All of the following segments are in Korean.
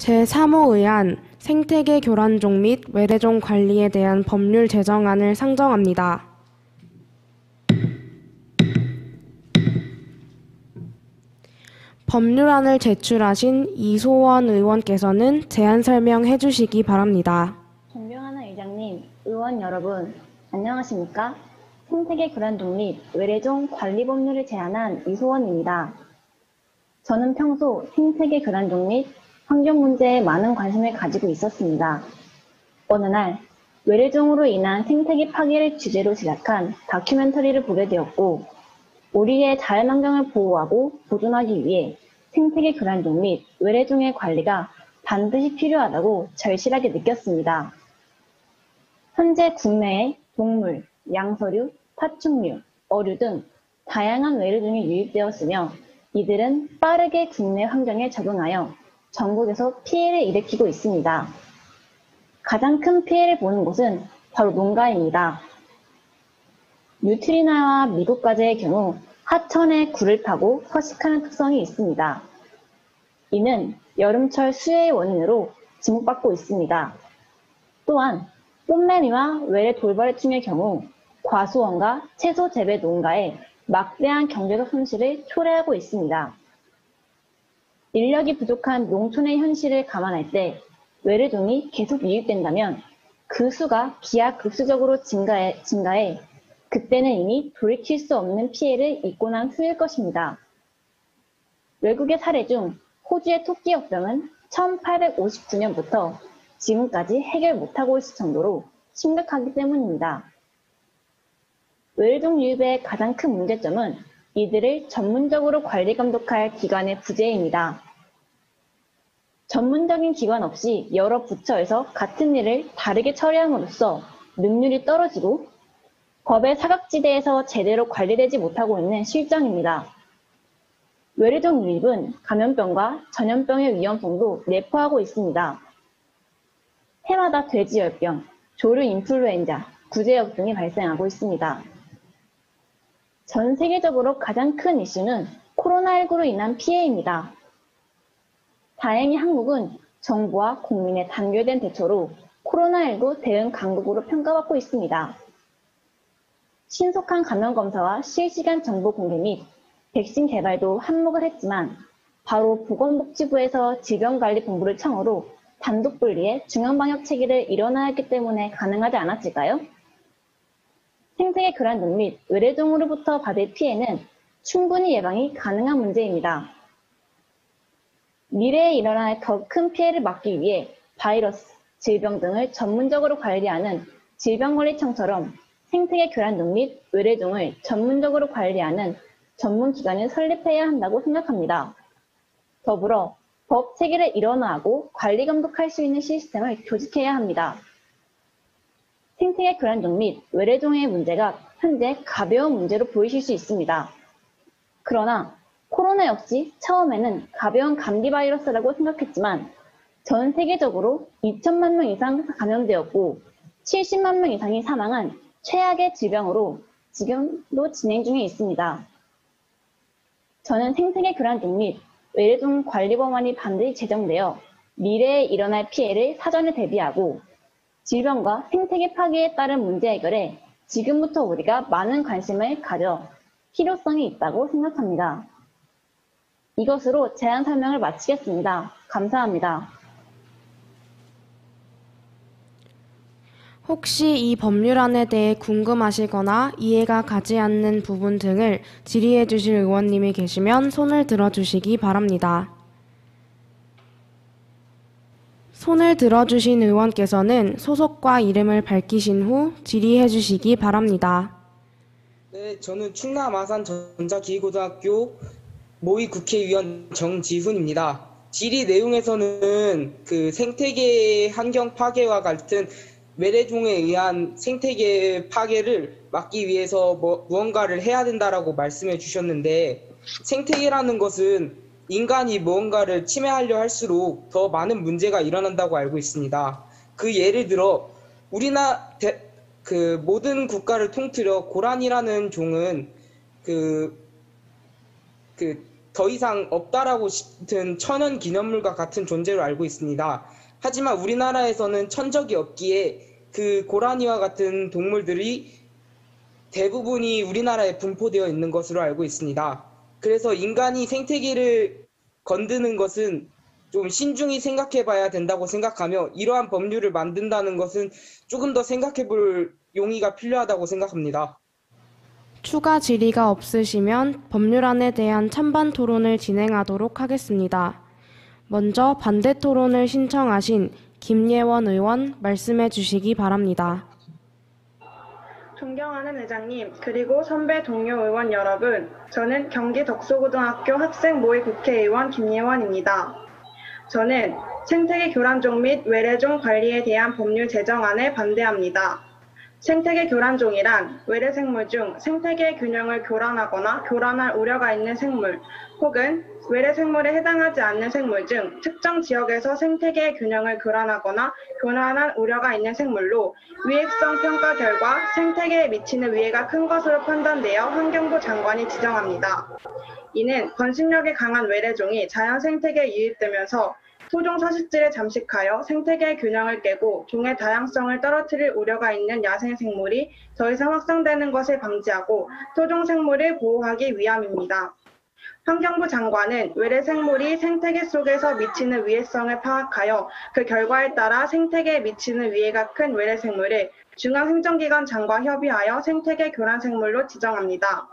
제3호 의안 생태계 교란종 및 외래종 관리에 대한 법률 제정안을 상정합니다. 법률안을 제출하신 이소원 의원께서는 제안 설명해 주시기 바랍니다. 존경하는 의장님, 의원 여러분, 안녕하십니까? 생태계 교란종 및 외래종 관리 법률을 제안한 이소원입니다. 저는 평소 생태계 교란종 및 환경 문제에 많은 관심을 가지고 있었습니다. 어느 날 외래종으로 인한 생태계 파괴를 주제로 제작한 다큐멘터리를 보게 되었고, 우리의 자연환경을 보호하고 보존하기 위해 생태계 교란종 및 외래종의 관리가 반드시 필요하다고 절실하게 느꼈습니다. 현재 국내에 동물, 양서류, 파충류, 어류 등 다양한 외래종이 유입되었으며 이들은 빠르게 국내 환경에 적응하여 전국에서 피해를 일으키고 있습니다. 가장 큰 피해를 보는 곳은 바로 농가입니다. 뉴트리나와 미국 가재의 경우 하천에 굴을 파고 서식하는 특성이 있습니다. 이는 여름철 수해의 원인으로 지목받고 있습니다. 또한 꽃매미와 외래 돌발충의 경우 과수원과 채소 재배 농가에 막대한 경제적 손실을 초래하고 있습니다. 인력이 부족한 농촌의 현실을 감안할 때 외래종이 계속 유입된다면 그 수가 기하급수적으로 증가해 그때는 이미 돌이킬 수 없는 피해를 입고 난 후일 것입니다. 외국의 사례 중 호주의 토끼역병은 1859년부터 지금까지 해결 못하고 있을 정도로 심각하기 때문입니다. 외래종 유입의 가장 큰 문제점은 이들을 전문적으로 관리 감독할 기관의 부재입니다. 전문적인 기관 없이 여러 부처에서 같은 일을 다르게 처리함으로써 능률이 떨어지고 법의 사각지대에서 제대로 관리되지 못하고 있는 실정입니다. 외래종 유입은 감염병과 전염병의 위험성도 내포하고 있습니다. 해마다 돼지열병, 조류 인플루엔자, 구제역 등이 발생하고 있습니다. 전 세계적으로 가장 큰 이슈는 코로나19로 인한 피해입니다. 다행히 한국은 정부와 국민의 단결된 대처로 코로나19 대응 강국으로 평가받고 있습니다. 신속한 감염 검사와 실시간 정보 공개 및 백신 개발도 한몫을 했지만 바로 보건복지부에서 질병관리본부를 청으로 단독 분리해 중앙방역 체계를 일원화했기 때문에 가능하지 않았을까요? 생태계 교란종 및 외래종으로부터 받을 피해는 충분히 예방이 가능한 문제입니다. 미래에 일어날 더 큰 피해를 막기 위해 바이러스, 질병 등을 전문적으로 관리하는 질병관리청처럼 생태계 교란종 및 외래종을 전문적으로 관리하는 전문기관을 설립해야 한다고 생각합니다. 더불어 법 체계를 일원화하고 관리 감독할 수 있는 시스템을 조직해야 합니다. 생태계 교란종 및 외래종의 문제가 현재 가벼운 문제로 보이실 수 있습니다. 그러나 코로나 역시 처음에는 가벼운 감기 바이러스라고 생각했지만 전 세계적으로 2천만 명 이상 감염되었고 70만 명 이상이 사망한 최악의 질병으로 지금도 진행 중에 있습니다. 저는 생태계 교란종 및 외래종 관리 법안이 반드시 제정되어 미래에 일어날 피해를 사전에 대비하고 질병과 생태계 파괴에 따른 문제 해결에 지금부터 우리가 많은 관심을 가져 필요성이 있다고 생각합니다. 이것으로 제안 설명을 마치겠습니다. 감사합니다. 혹시 이 법률안에 대해 궁금하시거나 이해가 가지 않는 부분 등을 질의해 주실 의원님이 계시면 손을 들어주시기 바랍니다. 손을 들어주신 의원께서는 소속과 이름을 밝히신 후 질의해 주시기 바랍니다. 네, 저는 충남 아산 전자기계고등학교 모의 국회의원 정지훈입니다. 질의 내용에서는 그 생태계 환경 파괴와 같은 외래종에 의한 생태계 파괴를 막기 위해서 무언가를 해야 된다라고 말씀해 주셨는데, 생태계라는 것은 인간이 무언가를 침해하려 할수록 더 많은 문제가 일어난다고 알고 있습니다. 그 예를 들어 모든 국가를 통틀어 고란이라는 종은 더 이상 없다라고 싶은 천연 기념물과 같은 존재로 알고 있습니다. 하지만 우리나라에서는 천적이 없기에 그 고라니와 같은 동물들이 대부분이 우리나라에 분포되어 있는 것으로 알고 있습니다. 그래서 인간이 생태계를 건드는 것은 좀 신중히 생각해 봐야 된다고 생각하며 이러한 법률을 만든다는 것은 조금 더 생각해 볼 용의가 필요하다고 생각합니다. 추가 질의가 없으시면 법률안에 대한 찬반 토론을 진행하도록 하겠습니다. 먼저 반대 토론을 신청하신 김예원 의원 말씀해 주시기 바랍니다. 존경하는 의장님, 그리고 선배 동료 의원 여러분, 저는 경기 덕소고등학교 학생모의 국회의원 김예원입니다. 저는 생태계 교란종 및 외래종 관리에 대한 법률 제정안에 반대합니다. 생태계 교란종이란 외래생물 중 생태계 균형을 교란하거나 교란할 우려가 있는 생물 혹은 외래생물에 해당하지 않는 생물 중 특정 지역에서 생태계 균형을 교란하거나 교란할 우려가 있는 생물로 위해성 평가 결과 생태계에 미치는 위해가 큰 것으로 판단되어 환경부 장관이 지정합니다. 이는 번식력이 강한 외래종이 자연 생태계에 유입되면서 토종 서식지를 잠식하여 생태계 균형을 깨고 종의 다양성을 떨어뜨릴 우려가 있는 야생 생물이 더 이상 확산되는 것을 방지하고 토종 생물을 보호하기 위함입니다. 환경부 장관은 외래 생물이 생태계 속에서 미치는 위해성을 파악하여 그 결과에 따라 생태계에 미치는 위해가 큰 외래 생물을 중앙행정기관장과 협의하여 생태계 교란 생물로 지정합니다.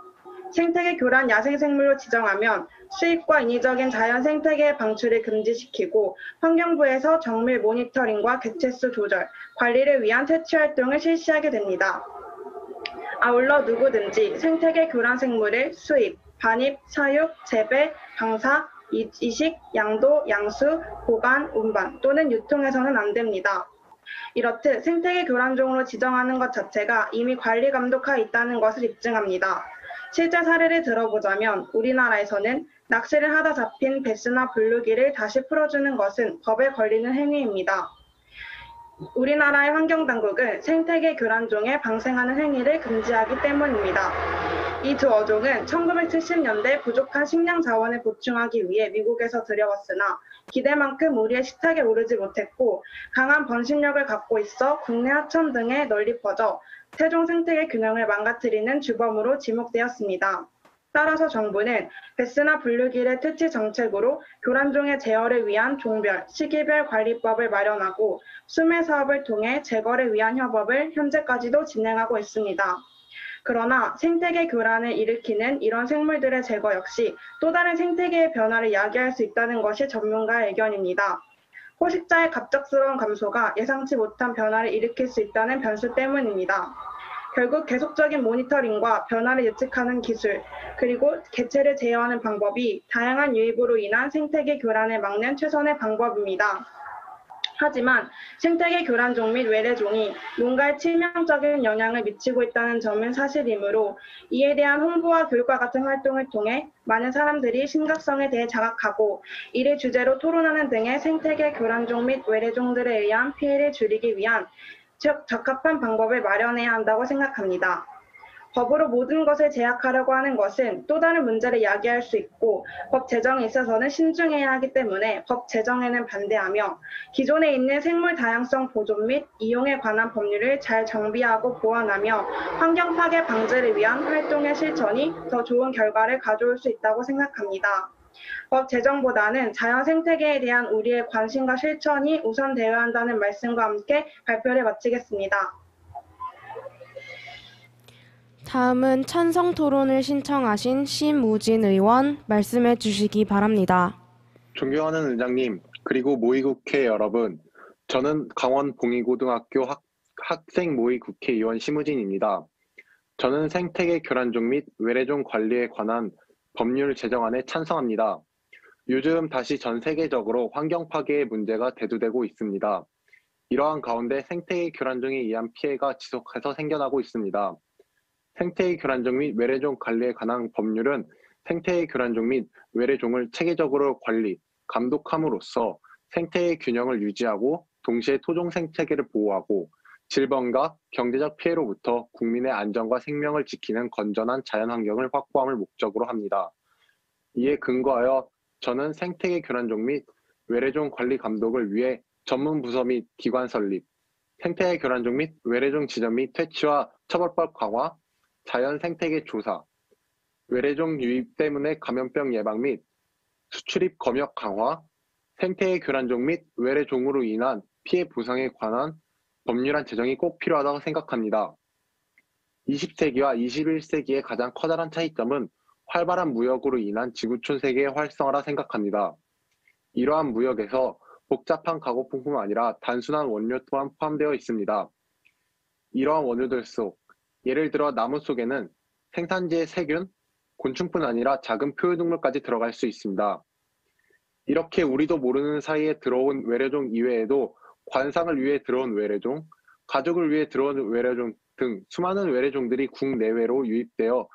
생태계 교란 야생생물로 지정하면 수입과 인위적인 자연 생태계 방출을 금지시키고 환경부에서 정밀 모니터링과 개체수 조절, 관리를 위한 퇴치 활동을 실시하게 됩니다. 아울러 누구든지 생태계 교란 생물을 수입, 반입, 사육, 재배, 방사, 이식, 양도, 양수, 보관, 운반 또는 유통해서는 안 됩니다. 이렇듯 생태계 교란종으로 지정하는 것 자체가 이미 관리 감독하에 있다는 것을 입증합니다. 실제 사례를 들어보자면 우리나라에서는 낚시를 하다 잡힌 베스나 블루기를 다시 풀어주는 것은 법에 걸리는 행위입니다. 우리나라의 환경당국은 생태계 교란종에 방생하는 행위를 금지하기 때문입니다. 이 두 어종은 1970년대 부족한 식량 자원을 보충하기 위해 미국에서 들여왔으나 기대만큼 우리의 식탁에 오르지 못했고 강한 번식력을 갖고 있어 국내 하천 등에 널리 퍼져 태종 생태계 균형을 망가뜨리는 주범으로 지목되었습니다. 따라서 정부는 베스나 블루기를 퇴치 정책으로 교란종의 제어를 위한 종별, 시기별 관리법을 마련하고 수매 사업을 통해 제거를 위한 협업을 현재까지도 진행하고 있습니다. 그러나 생태계 교란을 일으키는 이런 생물들의 제거 역시 또 다른 생태계의 변화를 야기할 수 있다는 것이 전문가의 의견입니다. 포식자의 갑작스러운 감소가 예상치 못한 변화를 일으킬 수 있다는 변수 때문입니다. 결국 계속적인 모니터링과 변화를 예측하는 기술, 그리고 개체를 제어하는 방법이 다양한 유입으로 인한 생태계 교란을 막는 최선의 방법입니다. 하지만 생태계 교란종 및 외래종이 뭔가에 치명적인 영향을 미치고 있다는 점은 사실이므로 이에 대한 홍보와 교육과 같은 활동을 통해 많은 사람들이 심각성에 대해 자각하고 이를 주제로 토론하는 등의 생태계 교란종 및 외래종들에 의한 피해를 줄이기 위한 적합한 방법을 마련해야 한다고 생각합니다. 법으로 모든 것을 제약하려고 하는 것은 또 다른 문제를 야기할 수 있고 법 제정에 있어서는 신중해야 하기 때문에 법 제정에는 반대하며 기존에 있는 생물 다양성 보존 및 이용에 관한 법률을 잘 정비하고 보완하며 환경 파괴 방지를 위한 활동의 실천이 더 좋은 결과를 가져올 수 있다고 생각합니다. 법 제정보다는 자연 생태계에 대한 우리의 관심과 실천이 우선되어야 한다는 말씀과 함께 발표를 마치겠습니다. 다음은 찬성 토론을 신청하신 심우진 의원 말씀해 주시기 바랍니다. 존경하는 의장님, 그리고 모의국회 여러분, 저는 강원 봉의고등학교 학생모의 국회의원 심우진입니다. 저는 생태계 교란종 및 외래종 관리에 관한 법률 제정안에 찬성합니다. 요즘 다시 전 세계적으로 환경 파괴의 문제가 대두되고 있습니다. 이러한 가운데 생태계 교란종에 의한 피해가 지속해서 생겨나고 있습니다. 생태계 교란종 및 외래종 관리에 관한 법률은 생태계 교란종 및 외래종을 체계적으로 관리, 감독함으로써 생태계 균형을 유지하고 동시에 토종 생태계를 보호하고 질병과 경제적 피해로부터 국민의 안전과 생명을 지키는 건전한 자연환경을 확보함을 목적으로 합니다. 이에 근거하여 저는 생태계 교란종 및 외래종 관리 감독을 위해 전문 부서 및 기관 설립, 생태계 교란종 및 외래종 지정 및 퇴치와 처벌법 강화, 자연 생태계 조사, 외래종 유입 때문에 감염병 예방 및 수출입 검역 강화, 생태계 교란종 및 외래종으로 인한 피해 보상에 관한 법률안 제정이 꼭 필요하다고 생각합니다. 20세기와 21세기의 가장 커다란 차이점은 활발한 무역으로 인한 지구촌 세계의 활성화라 생각합니다. 이러한 무역에서 복잡한 가공품뿐 아니라 단순한 원료 또한 포함되어 있습니다. 이러한 원료들 속, 예를 들어 나무 속에는 생산지의 세균, 곤충뿐 아니라 작은 포유동물까지 들어갈 수 있습니다. 이렇게 우리도 모르는 사이에 들어온 외래종 이외에도 관상을 위해 들어온 외래종, 가족을 위해 들어온 외래종 등 수많은 외래종들이 국내외로 유입되어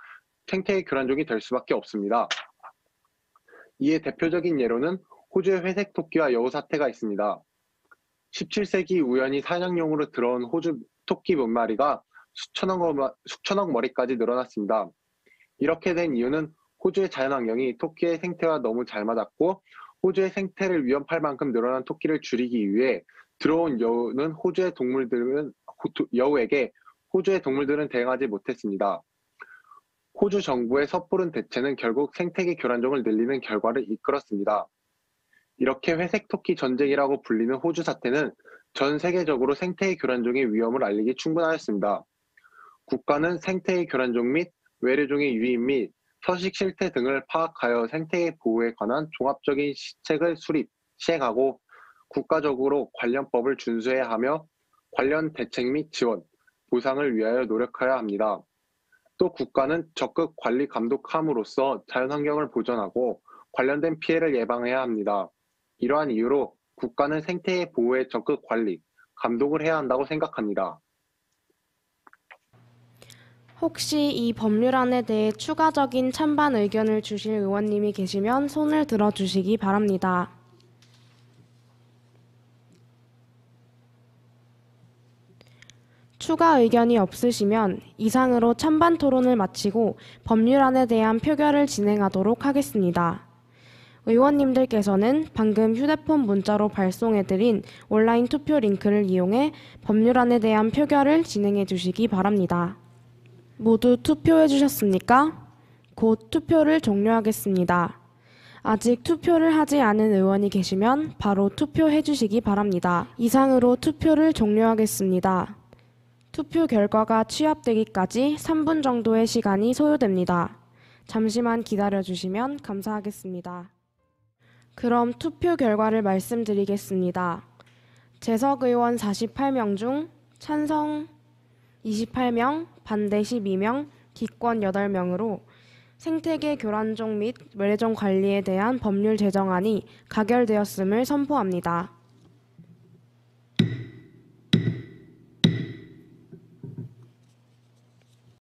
생태계 교란종이 될 수밖에 없습니다. 이에 대표적인 예로는 호주의 회색 토끼와 여우 사태가 있습니다. 17세기 우연히 사냥용으로 들어온 호주 토끼 몇 마리가 수천억 머리까지 늘어났습니다. 이렇게 된 이유는 호주의 자연환경이 토끼의 생태와 너무 잘 맞았고 호주의 생태를 위협할 만큼 늘어난 토끼를 줄이기 위해 들어온 여우에게 호주의 동물들은 대응하지 못했습니다. 호주 정부의 섣부른 대체는 결국 생태계 교란종을 늘리는 결과를 이끌었습니다. 이렇게 회색 토끼 전쟁이라고 불리는 호주 사태는 전 세계적으로 생태계 교란종의 위험을 알리기 충분하였습니다. 국가는 생태계 교란종 및 외래종의 유입 및 서식 실태 등을 파악하여 생태계 보호에 관한 종합적인 시책을 시행하고 국가적으로 관련법을 준수해야 하며 관련 대책 및 지원, 보상을 위하여 노력해야 합니다. 또 국가는 적극 관리 감독함으로써 자연환경을 보존하고 관련된 피해를 예방해야 합니다. 이러한 이유로 국가는 생태계 보호에 적극 관리, 감독을 해야 한다고 생각합니다. 혹시 이 법률안에 대해 추가적인 찬반 의견을 주실 의원님이 계시면 손을 들어주시기 바랍니다. 추가 의견이 없으시면 이상으로 찬반 토론을 마치고 법률안에 대한 표결을 진행하도록 하겠습니다. 의원님들께서는 방금 휴대폰 문자로 발송해드린 온라인 투표 링크를 이용해 법률안에 대한 표결을 진행해 주시기 바랍니다. 모두 투표해 주셨습니까? 곧 투표를 종료하겠습니다. 아직 투표를 하지 않은 의원이 계시면 바로 투표해 주시기 바랍니다. 이상으로 투표를 종료하겠습니다. 투표 결과가 취합되기까지 3분 정도의 시간이 소요됩니다. 잠시만 기다려 주시면 감사하겠습니다. 그럼 투표 결과를 말씀드리겠습니다. 재석 의원 48명 중 찬성 28명, 반대 12명, 기권 8명으로 생태계 교란종 및 외래종 관리에 대한 법률 제정안이 가결되었음을 선포합니다.